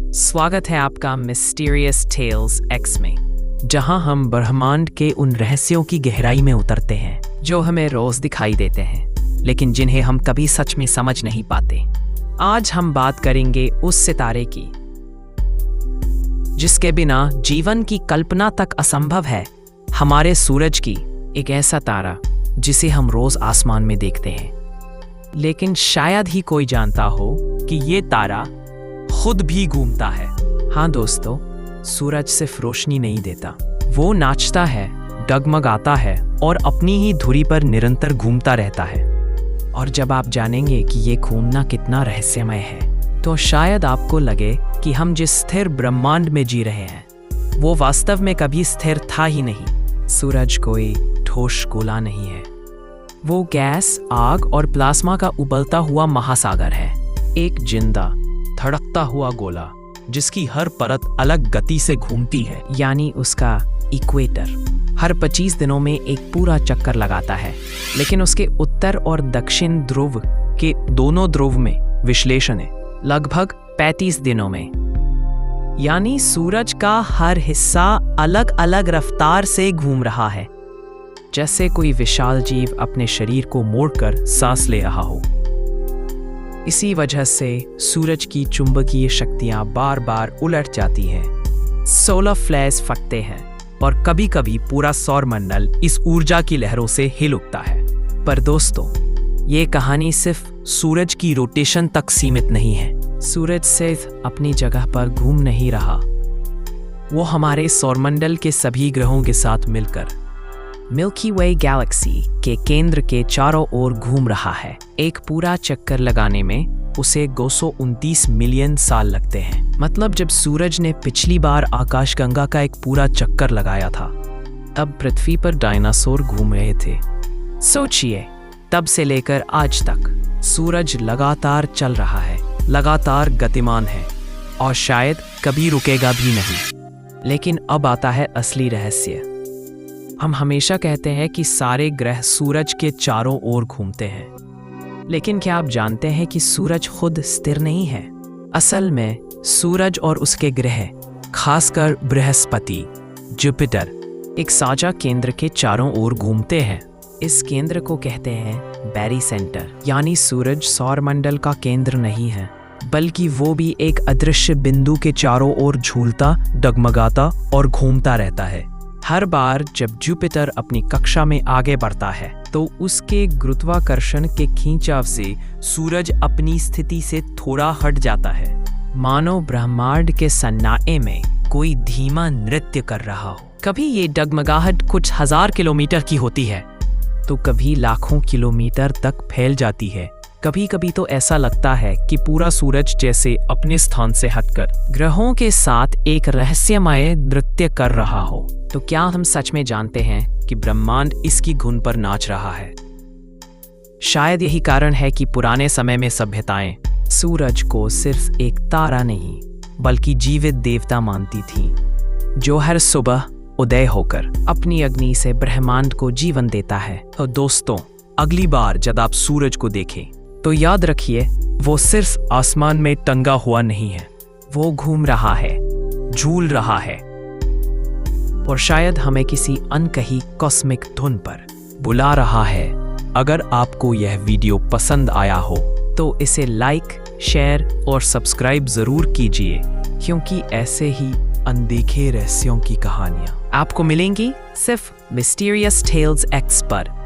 स्वागत है आपका मिस्टीरियस टेल्स एक्स में, जहां हम ब्रह्मांड के उन रहस्यों की गहराई में उतरते हैं जो हमें रोज दिखाई देते हैं, लेकिन जिन्हें हम कभी सच में समझ नहीं पाते। आज हम बात करेंगे उस सितारे की जिसके बिना जीवन की कल्पना तक असंभव है, हमारे सूरज की। एक ऐसा तारा जिसे हम रोज आसमान में देखते हैं, लेकिन शायद ही कोई जानता हो कि ये तारा खुद भी घूमता है। हाँ दोस्तों, सूरज सिर्फ रोशनी नहीं देता, वो नाचता है, डगमगाता है और अपनी ही धुरी पर निरंतर घूमता रहता है। और जब आप जानेंगे कि ये घूमना कितना रहस्यमय है, तो शायद आपको लगे कि हम जिस स्थिर ब्रह्मांड में जी रहे हैं वो वास्तव में कभी स्थिर था ही नहीं। सूरज कोई ठोस गोला नहीं है, वो गैस, आग और प्लाज्मा का उबलता हुआ महासागर है। एक जिंदा धड़कता हुआ गोला जिसकी हर परत अलग गति से घूमती है, यानी उसका इक्वेटर हर 25 दिनों में एक पूरा चक्कर लगाता है। लेकिन उसके उत्तर और दक्षिण ध्रुव के दोनों ध्रुव में विश्लेषण है लगभग 35 दिनों में। यानी सूरज का हर हिस्सा अलग अलग रफ्तार से घूम रहा है, जैसे कोई विशाल जीव अपने शरीर को मोड़कर सांस ले रहा हो। इसी वजह से सूरज की चुंबकीय शक्तियां बार बार उलट जाती हैं, सोलर फ्लेयर्स फटते हैं और कभी कभी पूरा सौरमंडल इस ऊर्जा की लहरों से हिल उठता है। पर दोस्तों, ये कहानी सिर्फ सूरज की रोटेशन तक सीमित नहीं है। सूरज सिर्फ अपनी जगह पर घूम नहीं रहा, वो हमारे सौरमंडल के सभी ग्रहों के साथ मिलकर मिल्की वे गैलेक्सी के केंद्र के चारों ओर घूम रहा है। एक पूरा चक्कर लगाने में उसे 229 मिलियन साल लगते हैं। मतलब जब सूरज ने पिछली बार आकाशगंगा का एक पूरा चक्कर लगाया था, तब पृथ्वी पर डायनासोर घूम रहे थे। सोचिए, तब से लेकर आज तक सूरज लगातार चल रहा है, लगातार गतिमान है और शायद कभी रुकेगा भी नहीं। लेकिन अब आता है असली रहस्य। हम हमेशा कहते हैं कि सारे ग्रह सूरज के चारों ओर घूमते हैं, लेकिन क्या आप जानते हैं कि सूरज खुद स्थिर नहीं है? असल में सूरज और उसके ग्रह, खासकर बृहस्पति, जुपिटर, एक साझा केंद्र के चारों ओर घूमते हैं। इस केंद्र को कहते हैं बैरी सेंटर। यानी सूरज सौरमंडल का केंद्र नहीं है, बल्कि वो भी एक अदृश्य बिंदु के चारों ओर झूलता, डगमगाता और घूमता रहता है। हर बार जब जुपिटर अपनी कक्षा में आगे बढ़ता है, तो उसके गुरुत्वाकर्षण के खींचाव से सूरज अपनी स्थिति से थोड़ा हट जाता है, मानो ब्रह्मांड के सन्नाटे में कोई धीमा नृत्य कर रहा हो। कभी ये डगमगाहट कुछ हजार किलोमीटर की होती है, तो कभी लाखों किलोमीटर तक फैल जाती है। कभी कभी तो ऐसा लगता है कि पूरा सूरज जैसे अपने स्थान से हटकर ग्रहों के साथ एक रहस्यमय नृत्य कर रहा हो। तो क्या हम सच में जानते हैं कि ब्रह्मांड इसकी धुन पर नाच रहा है? शायद यही कारण है कि पुराने समय में सभ्यताएं सूरज को सिर्फ एक तारा नहीं, बल्कि जीवित देवता मानती थीं, जो हर सुबह उदय होकर अपनी अग्नि से ब्रह्मांड को जीवन देता है। तो दोस्तों, अगली बार जब आप सूरज को देखें, तो याद रखिए, वो सिर्फ आसमान में टंगा हुआ नहीं है, वो घूम रहा है, झूल रहा है और शायद हमें किसी अनकही कॉस्मिक धुन पर बुला रहा है। अगर आपको यह वीडियो पसंद आया हो, तो इसे लाइक, शेयर और सब्सक्राइब जरूर कीजिए, क्योंकि ऐसे ही अनदेखे रहस्यों की कहानियां आपको मिलेंगी सिर्फ मिस्टीरियस टेल्स एक्स पर।